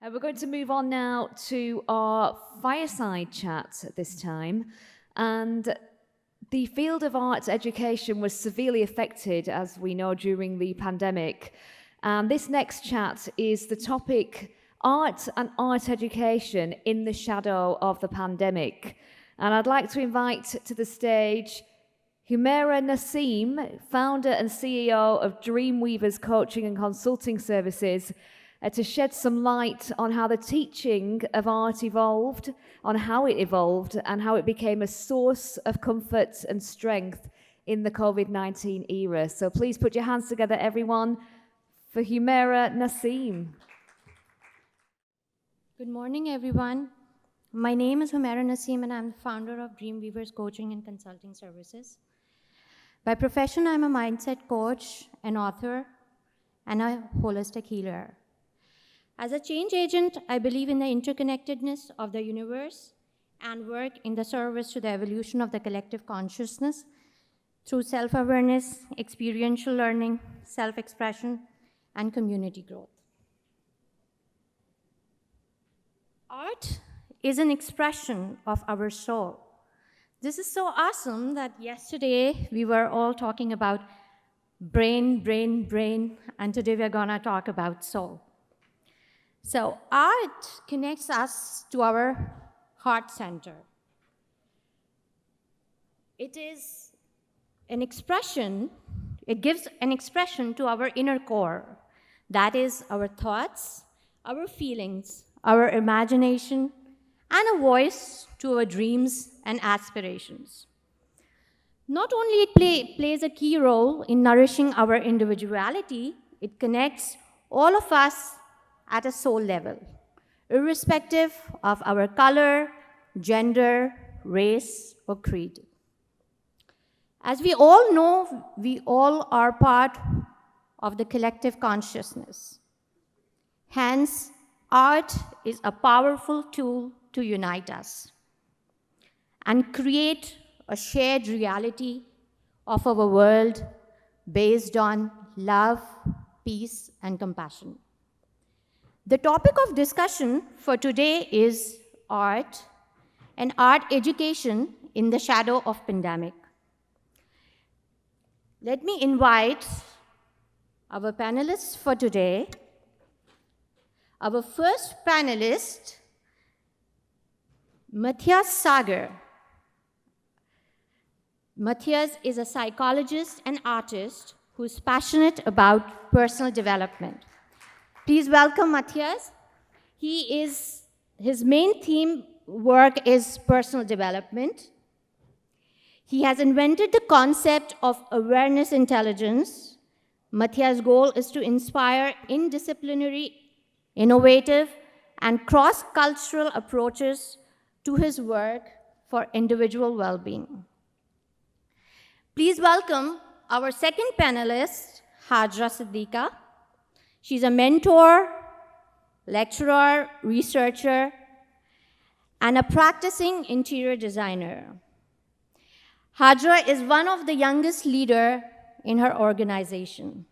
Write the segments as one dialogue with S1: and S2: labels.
S1: We're going to move on now to our fireside chat at this time. And the field of arts education was severely affected, as we know, during the pandemic. And this next chat is the topic Art and Art Education in the Shadow of the Pandemic. And I'd like to invite to the stage Humaira Nasim, founder and CEO of Dreamweavers Coaching and Consulting Services, to shed some light on how the teaching of art evolved, on how it evolved, and how it became a source of comfort and strength in the COVID-19 era. So please put your hands together, everyone, for Humaira Nasim.
S2: Good morning, everyone. My name is Humaira Nasim, and I'm the founder of Dreamweavers Coaching and Consulting Services. By profession, I'm a mindset coach, an author, and a holistic healer. As a change agent, I believe in the interconnectedness of the universe and work in the service to the evolution of the collective consciousness through self-awareness, experiential learning, self-expression, and community growth. Art is an expression of our soul. This is so awesome that yesterday we were all talking about brain, and today we're gonna talk about soul. So art connects us to our heart center. It is an expression, it gives an expression to our inner core. That is our thoughts, our feelings, our imagination, and a voice to our dreams and aspirations. Not only it plays a key role in nourishing our individuality, it connects all of us at a soul level, irrespective of our color, gender, race, or creed. As we all know, we all are part of the collective consciousness. Hence, art is a powerful tool to unite us and create a shared reality of our world based on love, peace, and compassion. The topic of discussion for today is art and art education in the shadow of pandemic. Let me invite our panelists for today. Our first panelist, Mathias Sager. Mathias is a psychologist and artist who is passionate about personal development. Please welcome Mathias. His main theme work is personal development. He has invented the concept of awareness intelligence. Mathias' goal is to inspire interdisciplinary, innovative, and cross-cultural approaches to his work for individual well-being. Please welcome our second panelist, Hajira Siddiqua. She's a mentor, lecturer, researcher, and a practicing interior designer. Hajira is one of the youngest leaders in her organization.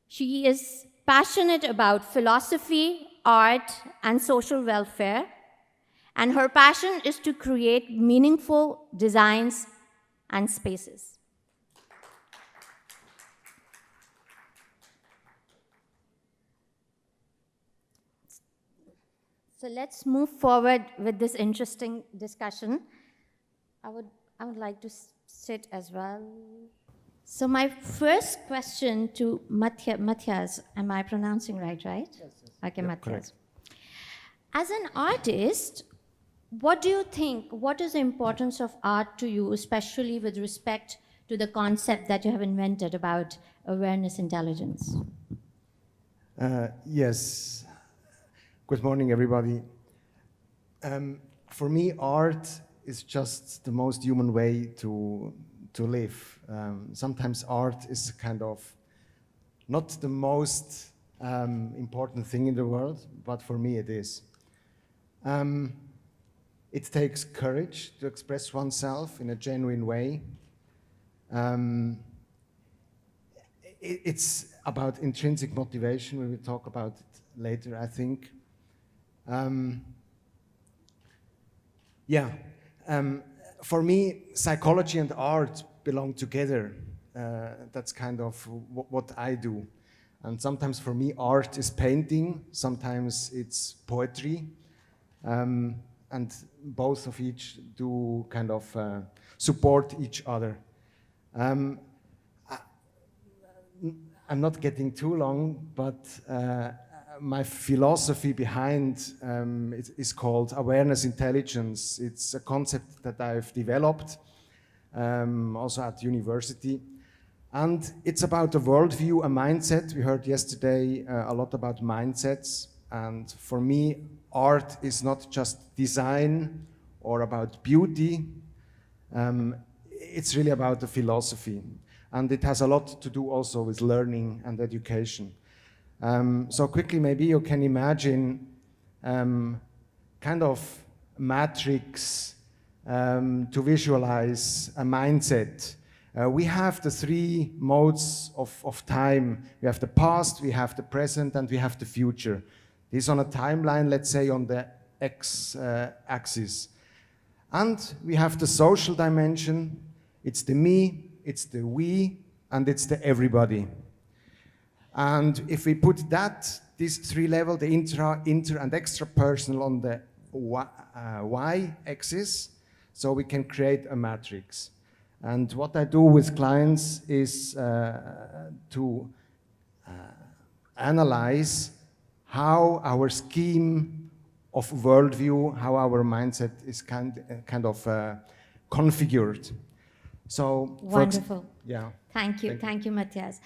S2: She is passionate about philosophy, art, and social welfare, and her passion is to create meaningful designs and spaces. So let's move forward with this interesting discussion. I would like to sit as well. So my first question to Mathias, am I pronouncing right? Yes. Okay, Mathias. Correct. As an artist, what do you think, what is the importance of art to you, especially with respect to the concept that you have invented about awareness intelligence?
S3: Yes. Good morning, everybody. For me, art is just the most human way to live. Sometimes art is kind of not the most important thing in the world, but for me it is. It takes courage to express oneself in a genuine way. It's about intrinsic motivation. We will talk about it later, I think. For me, psychology and art belong together. That's kind of what I do. And sometimes for me, art is painting, sometimes it's poetry. And both of each do kind of support each other. I'm not getting too long, but my philosophy behind it is called awareness intelligence. It's a concept that I've developed also at university. And it's about a worldview, a mindset. We heard yesterday a lot about mindsets. And for me, art is not just design or about beauty. It's really about the philosophy. And it has a lot to do also with learning and education. So quickly, maybe you can imagine kind of matrix to visualize a mindset. We have the three modes of time. We have the past, we have the present, and we have the future. This is on a timeline, let's say, on the x-axis. And we have the social dimension. It's the me, it's the we, and it's the everybody. And if we put these three levels, the inter, and extra-personal on the y-axis, so we can create a matrix. And what I do with clients is to analyze how our scheme of worldview, how our mindset is kind of configured. So,
S2: wonderful.
S3: Yeah.
S2: Thank you, Mathias.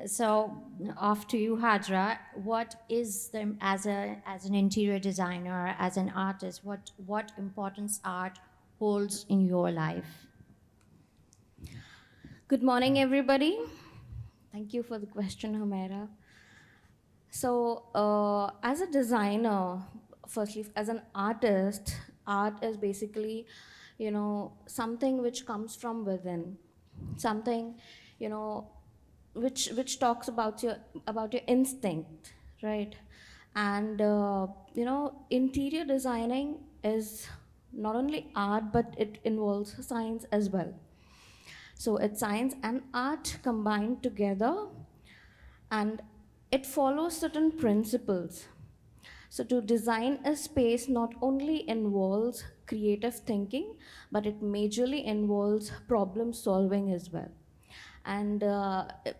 S2: So, off to you, Hajira. What is as an interior designer, as an artist, what importance art holds in your life?
S4: Good morning, everybody. Thank you for the question, Humaira. So, as a designer, firstly, as an artist, art is basically, something which comes from within, something, which talks about your instinct, right? And interior designing is not only art, but it involves science as well. So it's science and art combined together, and it follows certain principles. So to design a space not only involves creative thinking, but it majorly involves problem solving as well. And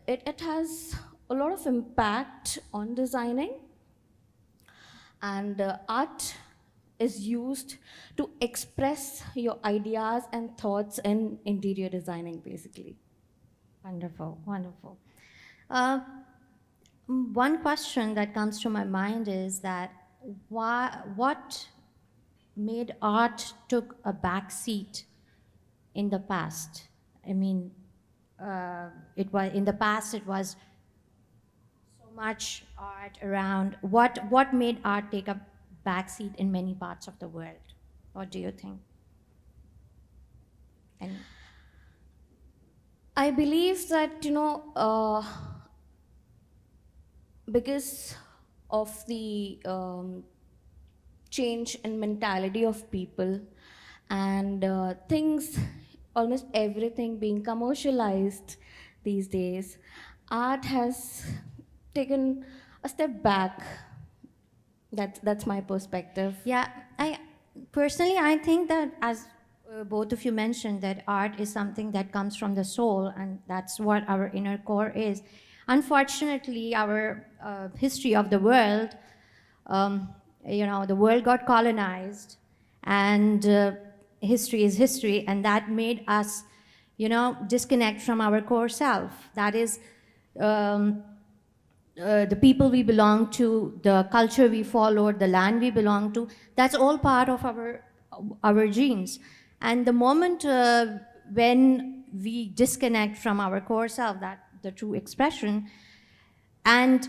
S4: it has a lot of impact on designing, and art is used to express your ideas and thoughts in interior designing, basically.
S2: Wonderful, wonderful. One question that comes to my mind is that what made art took a back seat in the past? I mean, in the past it was so much art around. What made art take a backseat in many parts of the world? What do you think? And
S4: I believe that, because of the change in mentality of people, and things, almost everything being commercialized these days, art has taken a step back. That's my perspective.
S2: yeah, I think that, as both of you mentioned, that art is something that comes from the soul, and that's what our inner core is. Unfortunately, our history of the world, the world got colonized, and history is history, and that made us, disconnect from our core self. That is the people we belong to, the culture we followed, the land we belong to. That's all part of our genes. And the moment when we disconnect from our core self, that the true expression, and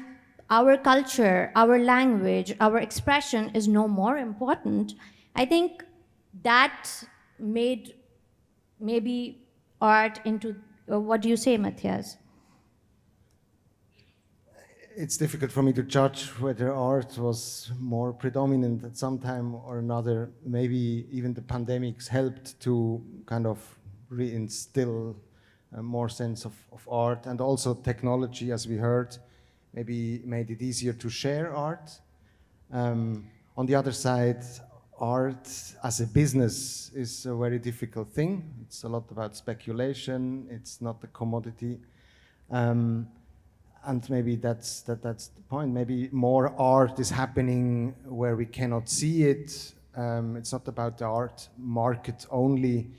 S2: our culture, our language, our expression is no more important, I think that made maybe art into, what do you say, Mathias?
S3: it's difficult for me to judge whether art was more predominant at some time or another. Maybe even the pandemics helped to kind of reinstill a more sense of art, and also technology, as we heard, maybe made it easier to share art. On the other side, art as a business is a very difficult thing. It's a lot about speculation. It's not a commodity. And maybe that's the point. Maybe more art is happening where we cannot see it. It's not about the art market only.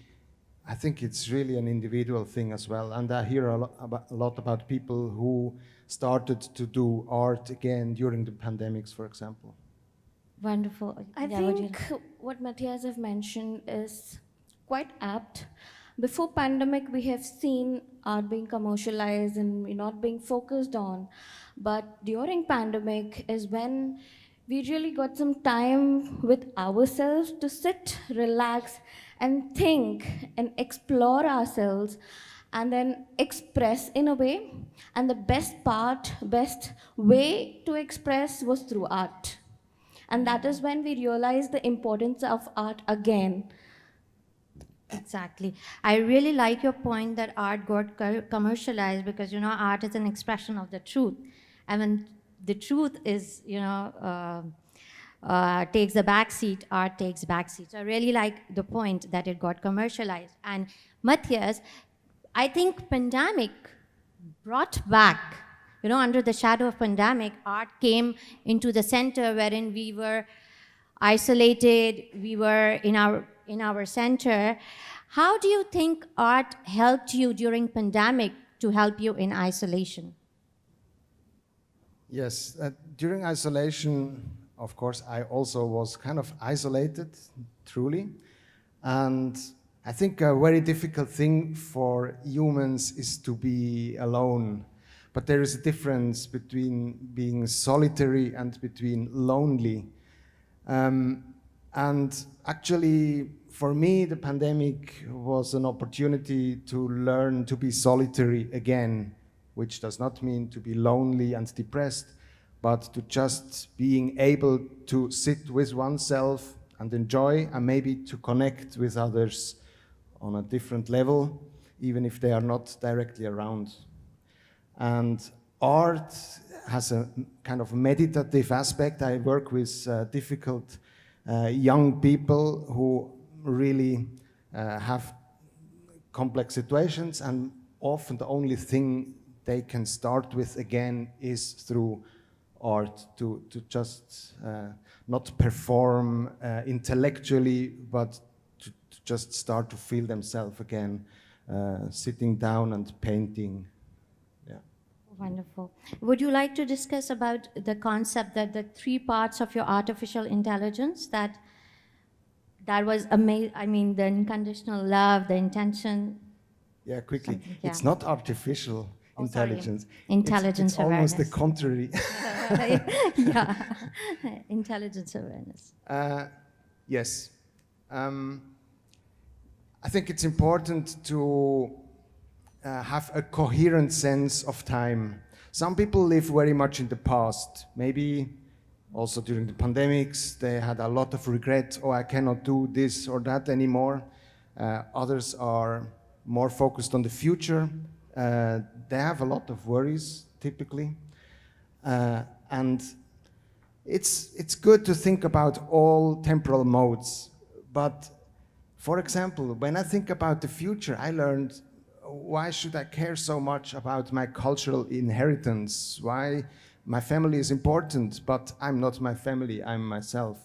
S3: I think it's really an individual thing as well. And I hear a lot about people who started to do art again during the pandemics, for example.
S2: Wonderful.
S4: I think what Matthias have mentioned is quite apt. Before pandemic, we have seen art being commercialized and not being focused on. But during pandemic is when we really got some time with ourselves to sit, relax, and think and explore ourselves and then express in a way. And the best way to express was through art. And that is when we realized the importance of art again.
S2: Exactly. I really like your point that art got commercialized because, art is an expression of the truth. And when the truth is, takes the back seat, art takes back seat. So I really like the point that it got commercialized. And Matthias, I think pandemic brought back, under the shadow of pandemic, art came into the center wherein we were isolated, we were in our center. How do you think art helped you during pandemic to help you in isolation?
S3: Yes, during isolation, of course, I also was kind of isolated, truly. And I think a very difficult thing for humans is to be alone. But there is a difference between being solitary and between lonely. And actually, for me, the pandemic was an opportunity to learn to be solitary again, which does not mean to be lonely and depressed, but to just being able to sit with oneself and enjoy, and maybe to connect with others on a different level, even if they are not directly around. And art has a kind of meditative aspect. I work with difficult young people who really have complex situations, and often the only thing they can start with again is through art, to just not perform intellectually, but to just start to feel themselves again, sitting down and painting.
S2: Wonderful. Would you like to discuss about the concept that the 3 parts of your artificial intelligence that was amazing? I mean, the unconditional love, the intention.
S3: Yeah, quickly.
S2: Yeah.
S3: It's not artificial intelligence.
S2: Intelligence
S3: it's almost the
S2: awareness.
S3: contrary.
S2: Yeah, intelligence awareness.
S3: Yes. I think it's important to have a coherent sense of time. Some people live very much in the past. Maybe also during the pandemics, they had a lot of regret. Oh, I cannot do this or that anymore. Others are more focused on the future. They have a lot of worries, typically. And it's good to think about all temporal modes. But for example, when I think about the future, I learned, why should I care so much about my cultural inheritance? Why my family is important, but I'm not my family, I'm myself.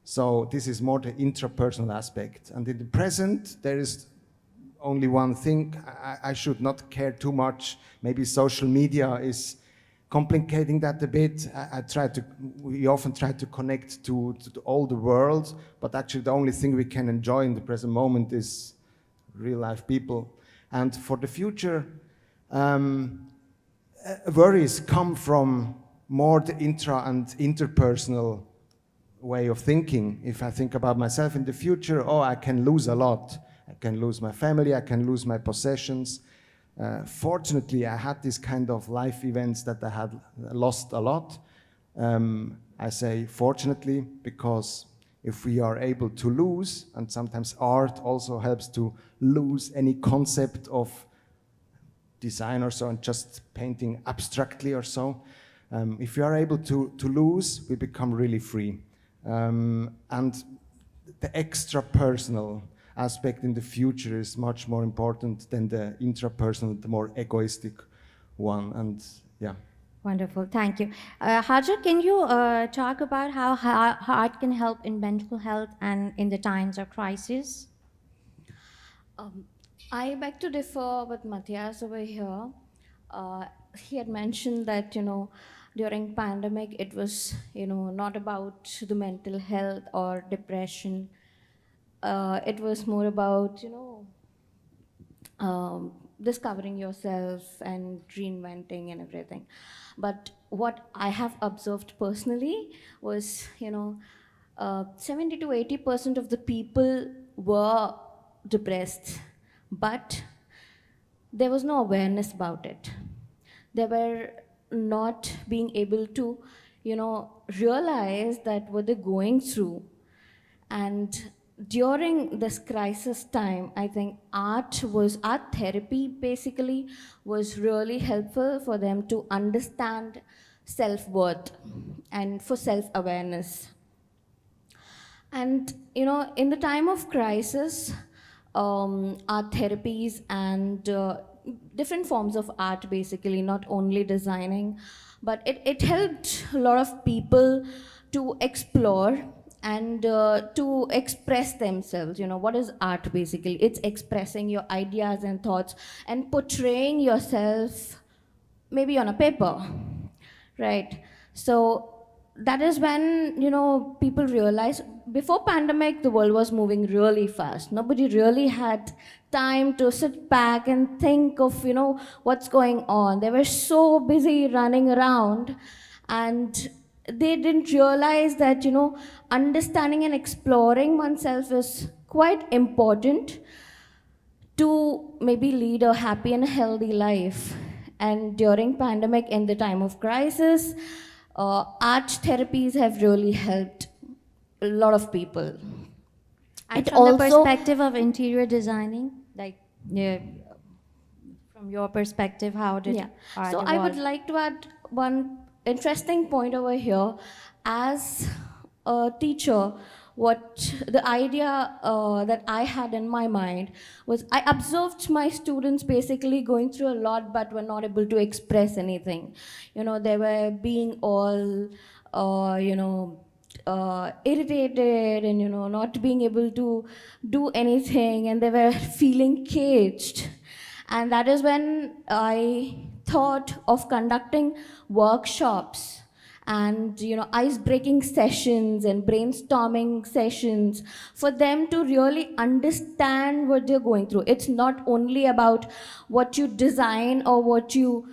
S3: So this is more the intrapersonal aspect. And in the present, there is only one thing. I should not care too much. Maybe social media is complicating that a bit. We often try to connect to all the world, but actually the only thing we can enjoy in the present moment is real life people. And for the future, worries come from more the intra and interpersonal way of thinking. If I think about myself in the future, I can lose a lot. I can lose my family, I can lose my possessions. Fortunately, I had this kind of life events that I had lost a lot. I say fortunately because if we are able to lose, and sometimes art also helps to lose any concept of design or so, and just painting abstractly or so. If we are able to lose, we become really free. And the extra personal aspect in the future is much more important than the intrapersonal, the more egoistic one. And yeah.
S2: Wonderful, thank you. Hajira, can you talk about how art can help in mental health and in the times of crisis?
S4: I beg to differ with Mathias over here. He had mentioned that, during pandemic, it was, not about the mental health or depression. It was more about, discovering yourself and reinventing and everything. But what I have observed personally was, 70 to 80% of the people were depressed, but there was no awareness about it. They were not being able to, realize that what they're going through. And during this crisis time, I think art therapy basically was really helpful for them to understand self-worth and for self-awareness. And in the time of crisis, art therapies and different forms of art, basically, not only designing, but it helped a lot of people to explore and to express themselves. What is art basically? It's expressing your ideas and thoughts and portraying yourself maybe on a paper, right? So that is when people realize. Before pandemic, the world was moving really fast. Nobody really had time to sit back and think of what's going on. They were so busy running around, and they didn't realize that understanding and exploring oneself is quite important to maybe lead a happy and healthy life. And during pandemic, in the time of crisis, art therapies have really helped a lot of people.
S2: And
S4: It
S2: from the
S4: also-
S2: perspective of interior designing, like from your perspective, how did art
S4: So I would
S2: evolve?
S4: like to add one interesting point over here. As a teacher, what the idea that I had in my mind was, I observed my students basically going through a lot but were not able to express anything. They were being all, irritated and not being able to do anything, and they were feeling caged. And that is when I thought of conducting workshops and ice-breaking sessions and brainstorming sessions for them to really understand what they're going through. It's not only about what you design or what you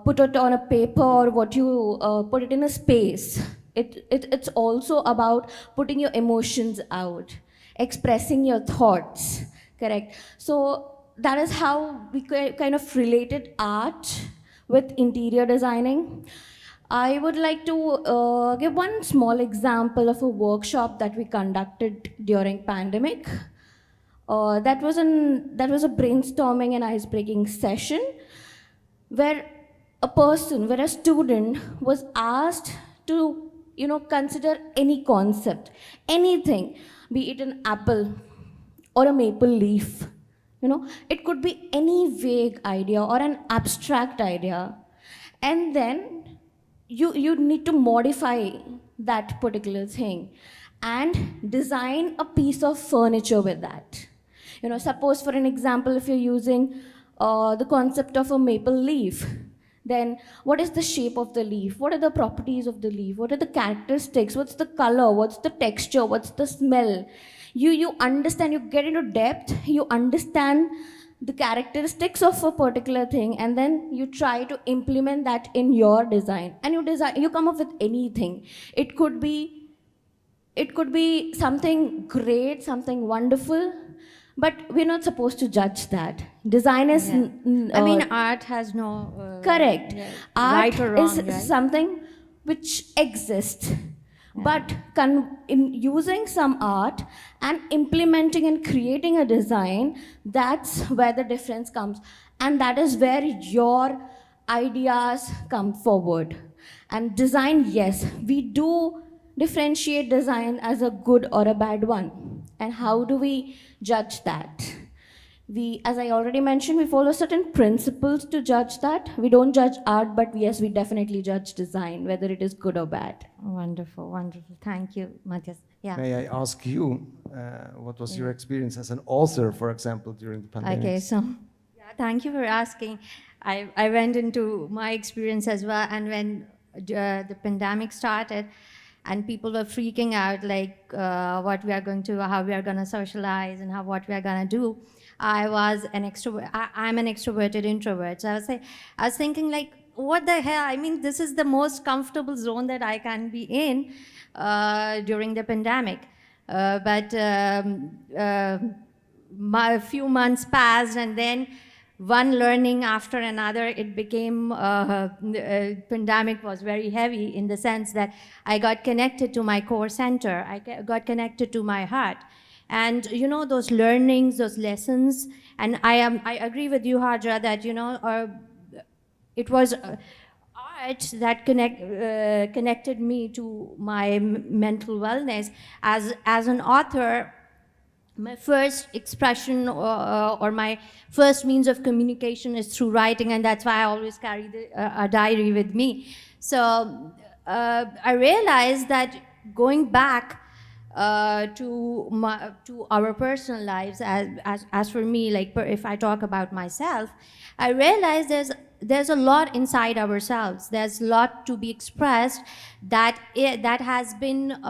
S4: put it on a paper or what you put it in a space. It's also about putting your emotions out, expressing your thoughts, correct? So that is how we kind of related art with interior designing. I would like to give one small example of a workshop that we conducted during pandemic. That was a brainstorming and ice-breaking session where a student was asked to consider any concept, anything, be it an apple or a maple leaf. It could be any vague idea or an abstract idea. And then you need to modify that particular thing and design a piece of furniture with that. Suppose for an example, if you're using the concept of a maple leaf, then what is the shape of the leaf? What are the properties of the leaf? What are the characteristics? What's the color? What's the texture? What's the smell? You understand, you get into depth, you understand the characteristics of a particular thing, and then you try to implement that in your design. And you come up with anything. It could be something great, something wonderful, but we're not supposed to judge that. Design is
S2: I mean, art has no
S4: correct.
S2: yeah,
S4: Art
S2: right or wrong,
S4: is
S2: right?
S4: something which exists, but in using some art and implementing and creating a design, that's where the difference comes, and that is where your ideas come forward. And design, yes, we do differentiate design as a good or a bad one. And how do we judge that? We, as I already mentioned, we follow certain principles to judge that. We don't judge art, but yes, we definitely judge design, whether it is good or bad.
S2: Wonderful, wonderful. Thank you, Mathias. Yeah.
S3: May I ask you, what was your experience as an author, for example, during the pandemic?
S2: Okay, so yeah, thank you for asking. I went into my experience as well, and when the pandemic started, and people were freaking out, like what we are going to, how we are going to socialize, and what we are going to do. I was an extrovert. I'm an extroverted introvert. So I was thinking, like, what the hell? I mean, this is the most comfortable zone that I can be in during the pandemic. But a few months passed, and then one learning after another, it became, pandemic was very heavy in the sense that I got connected to my core center. I got connected to my heart. And you know, those learnings, those lessons, and I agree with you, Hajira, that you know, it was art that connected me to my mental wellness. As an author, my first expression or my first means of communication is through writing, and that's why I always carry a diary with me. So I realized that going back to our personal lives, as for me, like if I talk about myself, I realize there's a lot inside ourselves. There's a lot to be expressed that has been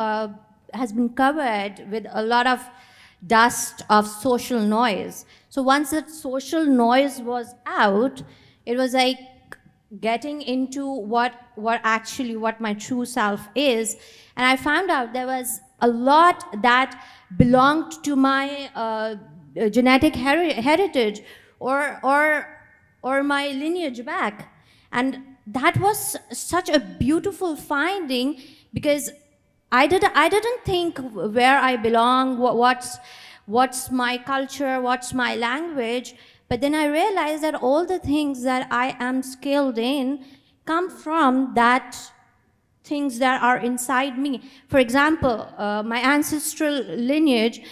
S2: covered with a lot of dust of social noise. So once that social noise was out, it was like getting into what my true self is, and I found out there was a lot that belonged to my genetic heritage or my lineage back. And that was such a beautiful finding, because I didn't think where I belong, what's my culture, what's my language, but then I realized that all the things that I am skilled in come from that things that are inside me. For example, my ancestral lineage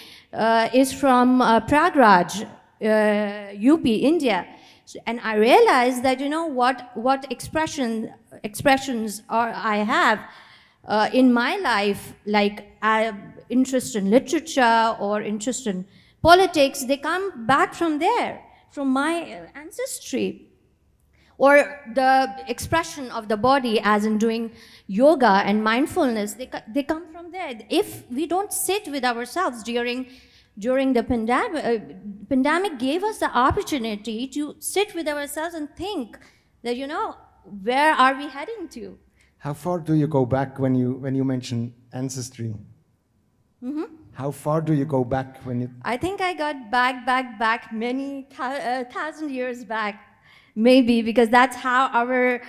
S2: is from Pragraj, UP, India. And I realized that, you know, what expressions I have in my life, like interest in literature or interest in politics, they come back from there, from my ancestry. Or the expression of the body, as in doing yoga and mindfulness, they come from there. If we don't sit with ourselves during the pandemic gave us the opportunity to sit with ourselves and think that, you know, where are we heading to?
S3: How far do you go back when you mention ancestry? Mm-hmm. How far do you go back when you?
S2: I think I got back many thousand years back. Maybe, because that's how our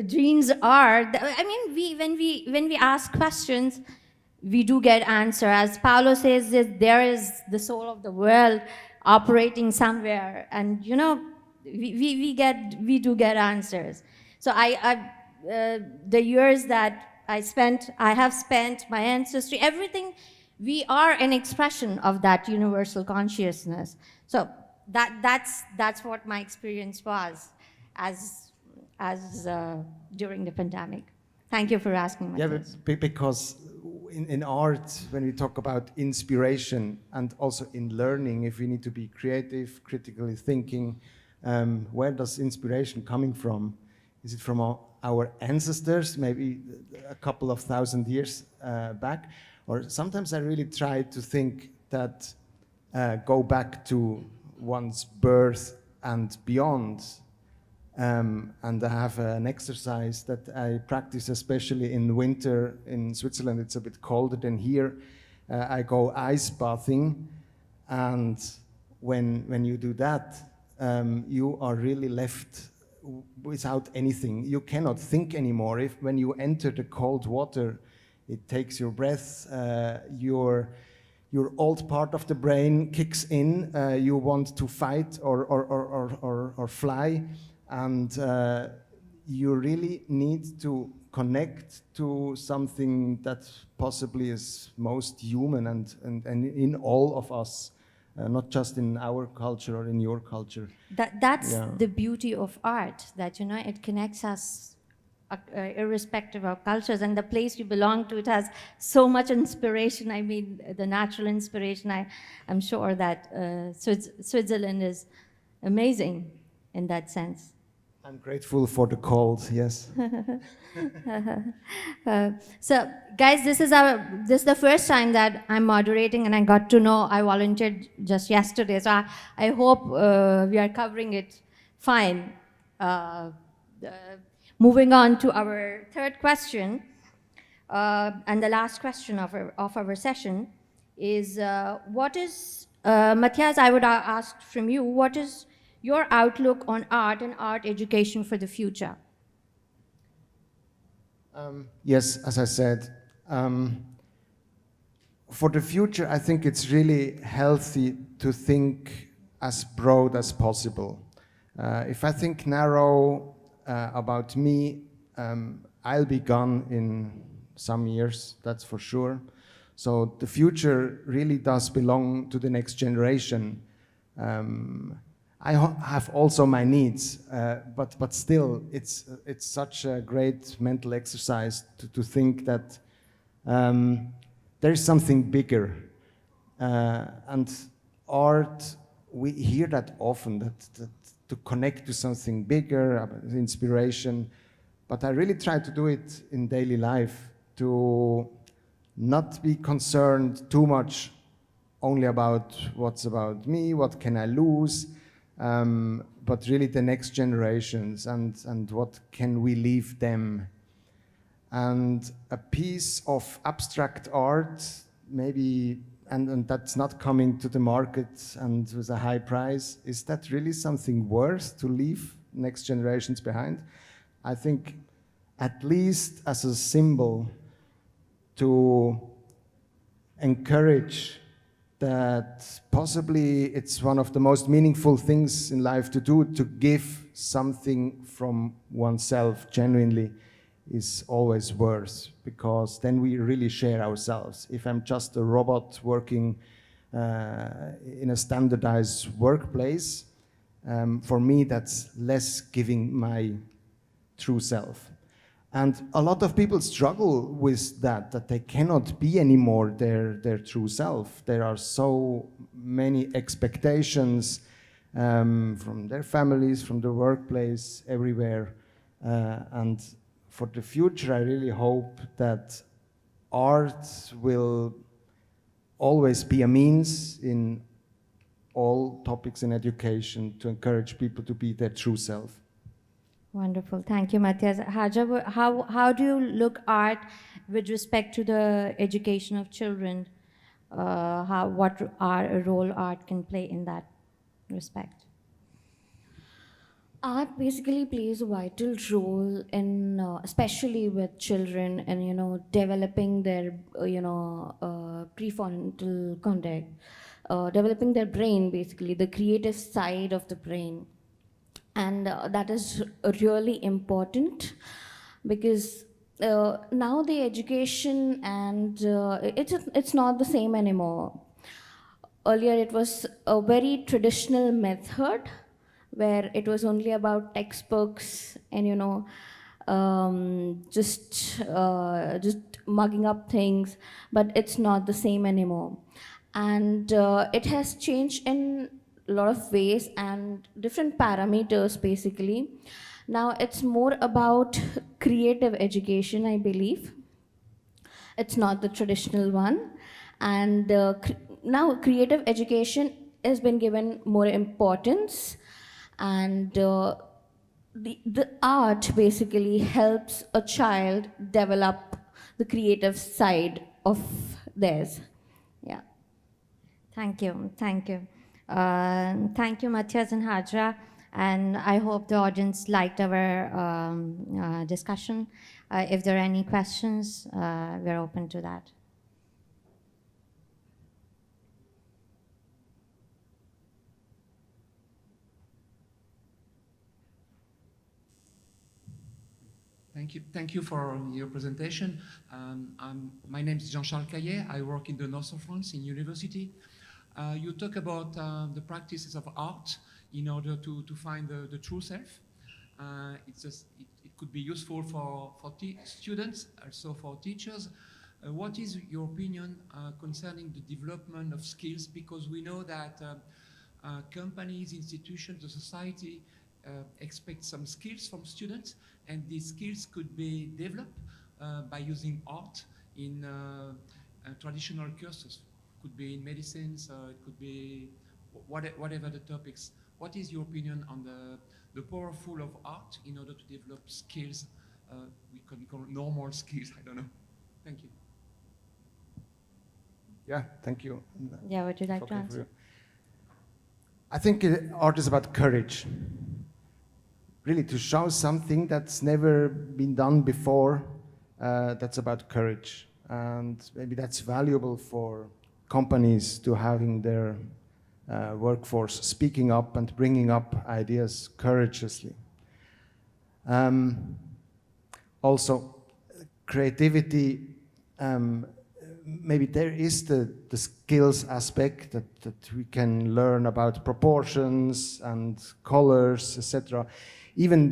S2: genes are. I mean, when we ask questions, we do get answer. As Paulo says, that there is the soul of the world operating somewhere, and you know, we do get answers. So the years that I have spent, my ancestry, everything, we are an expression of that universal consciousness. So that's what my experience was as during the pandemic. Thank you for asking.
S3: Yeah, but because in art, when we talk about inspiration and also in learning, if we need to be creative, critically thinking, where does inspiration coming from? Is it from our ancestors, maybe a couple of thousand years back? Or sometimes I really try to think that go back to one's birth and beyond. And I have an exercise that I practice, especially in winter. In Switzerland, it's a bit colder than here. I go ice bathing, and when you do that, you are really left without anything. You cannot think anymore. When you enter the cold water, it takes your breath, your old part of the brain kicks in. You want to fight or fly, and you really need to connect to something that possibly is most human and in all of us, not just in our culture or in your culture.
S2: That's
S3: Yeah.
S2: the beauty of art, that, you know, it connects us irrespective of cultures, and the place you belong to, it has so much inspiration. I mean, the natural inspiration. I'm sure that Switzerland is amazing in that sense.
S3: I'm grateful for the cold, yes.
S2: So, guys, this is the first time that I'm moderating, and I got to know. I volunteered just yesterday, so I hope we are covering it fine. Moving on to our third question, and the last question of our session is, what is, Mathias, I would ask from you, what is your outlook on art and art education for the future?
S3: Yes, as I said, for the future, I think it's really healthy to think as broad as possible. If I think narrow about me, I'll be gone in some years, that's for sure. So the future really does belong to the next generation. I have also my needs, but still, it's such a great mental exercise to think that there is something bigger. And art, we hear that often, that to connect to something bigger, inspiration. But I really try to do it in daily life, to not be concerned too much only about what's about me, what can I lose, but really the next generations and what can we leave them. And a piece of abstract art, maybe, and that's not coming to the market and with a high price, is that really something worth to leave next generations behind? I think at least as a symbol to encourage that possibly it's one of the most meaningful things in life to do, to give something from oneself genuinely, is always worth, because then we really share ourselves. If I'm just a robot working in a standardized workplace, for me that's less giving my true self. And a lot of people struggle with that they cannot be anymore their true self. There are so many expectations from their families, from the workplace, everywhere. And for the future, I really hope that art will always be a means in all topics in education to encourage people to be their true self.
S2: Wonderful. Thank you, Mathias. Haja, how do you look art with respect to the education of children? What role art can play in that respect?
S4: Art basically plays a vital role in, especially with children, and developing their, prefrontal cortex, developing their brain, basically the creative side of the brain. And that is really important, because now the education and it's not the same anymore. Earlier it was a very traditional method where it was only about textbooks and just mugging up things, but it's not the same anymore. And it has changed in a lot of ways and different parameters, basically. Now it's more about creative education, I believe. It's not the traditional one. And now creative education has been given more importance, and the art basically helps a child develop the creative side of theirs. Yeah.
S2: Thank you. Thank you. Thank you, Mathias and Hajira, and I hope the audience liked our discussion. If there are any questions, we're open to that.
S5: Thank you for your presentation. My name is Jean-Charles Caillet. I work in the north of France in university. You talk about the practices of art in order to find the true self. It could be useful for students, also for teachers. What is your opinion concerning the development of skills? Because we know that companies, institutions, the society expect some skills from students, and these skills could be developed by using art in traditional courses. Could be in medicines, it could be whatever the topics. What is your opinion on the powerful of art in order to develop skills? We can call normal skills, I don't know. Thank you.
S3: Yeah, thank you.
S2: Yeah, would you like to answer?
S3: I think art is about courage. Really, to show something that's never been done before, that's about courage. And maybe that's valuable for companies to having their workforce speaking up and bringing up ideas courageously. Also, creativity, maybe there is the skills aspect that we can learn about proportions and colors, etc. Even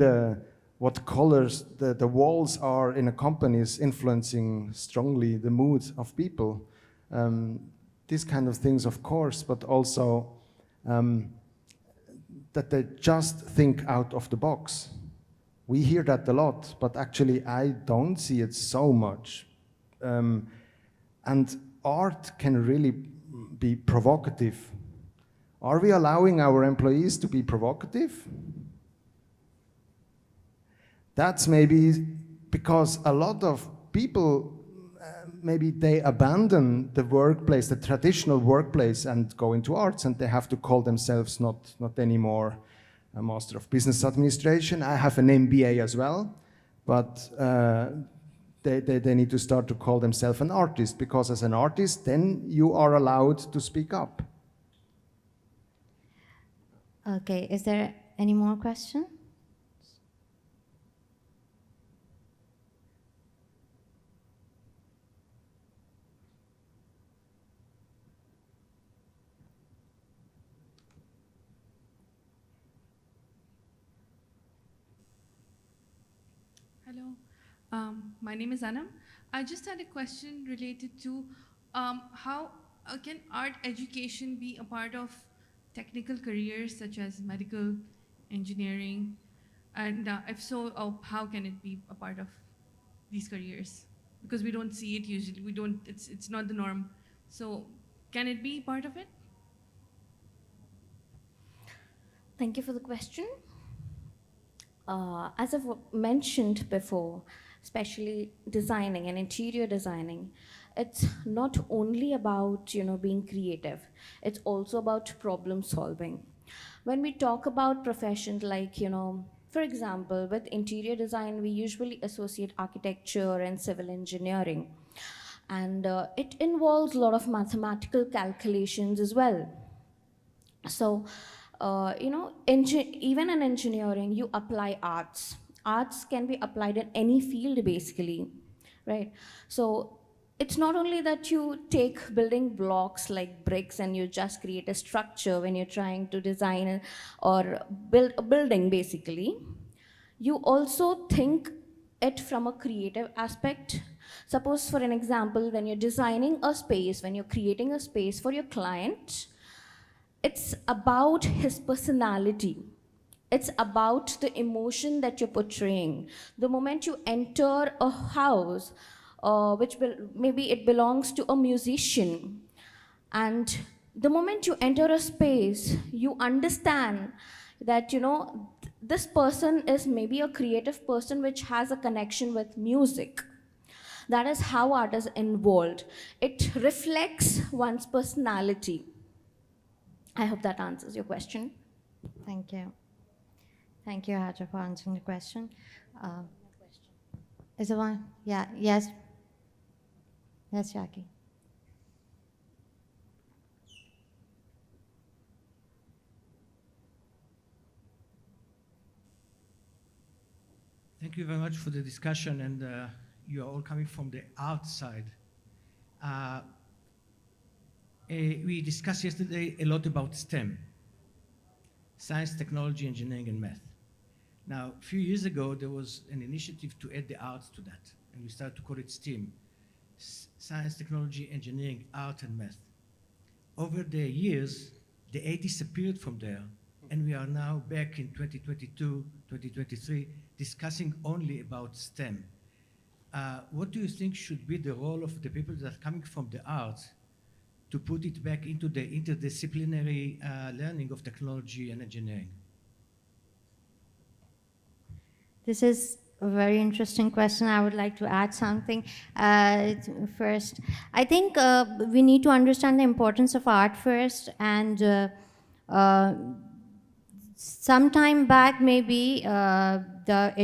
S3: what colors the walls are in a company is influencing strongly the mood of people. These kind of things, of course, but also that they just think out of the box. We hear that a lot, but actually I don't see it so much. And art can really be provocative. Are we allowing our employees to be provocative? That's maybe because a lot of people, maybe they abandon the workplace, the traditional workplace, and go into arts, and they have to call themselves not anymore a Master of Business Administration. I have an MBA as well, but they need to start to call themselves an artist, because as an artist, then you are allowed to speak up.
S2: Okay, is there any more questions?
S6: Hello, my name is Anam. I just had a question related to how can art education be a part of technical careers such as medical, engineering, and if so, how can it be a part of these careers? Because we don't see it usually. We don't. It's not the norm. So, can it be part of it?
S4: Thank you for the question. As I've mentioned before, especially designing and interior designing, it's not only about being creative. It's also about problem solving. When we talk about professions like for example, with interior design, we usually associate architecture and civil engineering, and it involves a lot of mathematical calculations as well. So even in engineering, you apply arts. Arts can be applied in any field, basically, right? So it's not only that you take building blocks like bricks and you just create a structure when you're trying to design or build a building, basically. You also think it from a creative aspect. Suppose, for an example, when you're designing a space, when you're creating a space for your client, it's about his personality. It's about the emotion that you're portraying. The moment you enter a house, maybe it belongs to a musician, and the moment you enter a space, you understand that this person is maybe a creative person which has a connection with music. That is how art is involved. It reflects one's personality.
S2: I hope that answers your question. Thank you. Thank you, Hajira, for answering the question. Is there one? Yeah, yes. Yes, Jackie.
S7: Thank you very much for the discussion, and you are all coming from the outside. We discussed yesterday a lot about STEM, science, technology, engineering, and math. Now, a few years ago, there was an initiative to add the arts to that, and we started to call it STEAM, science, technology, engineering, art, and math. Over the years, the A disappeared from there, and we are now back in 2022, 2023, discussing only about STEM. What do you think should be the role of the people that are coming from the arts to put it back into the interdisciplinary learning of technology and engineering?
S2: This is a very interesting question. I would like to add something first. I think we need to understand the importance of art first, and some time back, maybe the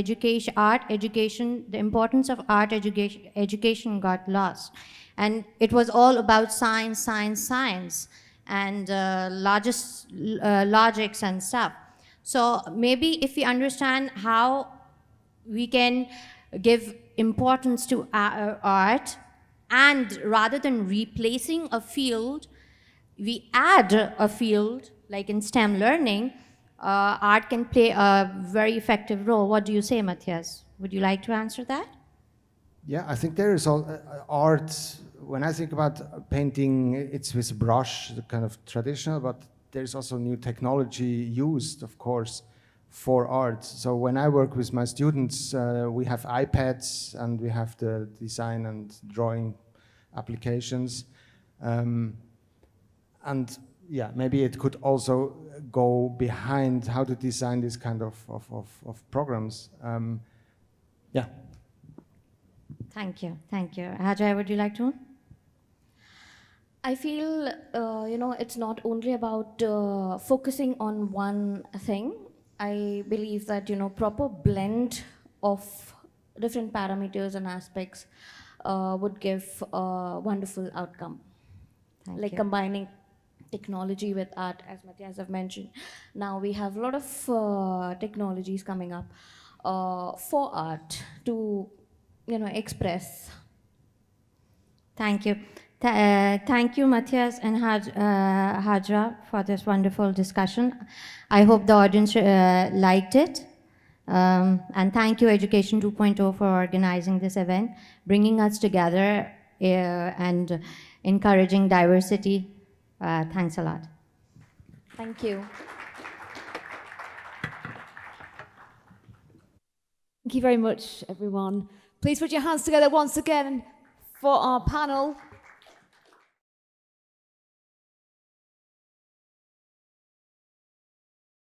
S2: importance of art education got lost. And it was all about science, science, science, and logics and stuff. So maybe if we understand how we can give importance to art, and rather than replacing a field, we add a field, like in STEM learning, art can play a very effective role. What do you say, Mathias? Would you like to answer that?
S3: Yeah, I think there is all art. When I think about painting, it's with a brush, the kind of traditional, but there's also new technology used, of course, for art. So when I work with my students, we have iPads and we have the design and drawing applications. And yeah, maybe it could also go behind how to design this kind of programs. Yeah.
S2: Thank you. Thank you. Hajira, would you like to?
S4: I feel, it's not only about focusing on one thing. I believe that, proper blend of different parameters and aspects would give a wonderful outcome.
S2: Thank you.
S4: Combining technology with art, as Mathias have mentioned. Now we have a lot of technologies coming up for art to, express.
S2: Thank you. Thank you, Mathias and Hajira, for this wonderful discussion. I hope the audience liked it. And thank you, Education 2.0, for organizing this event, bringing us together and encouraging diversity. Thanks a lot.
S4: Thank you.
S1: Thank you very much, everyone. Please put your hands together once again for our panel.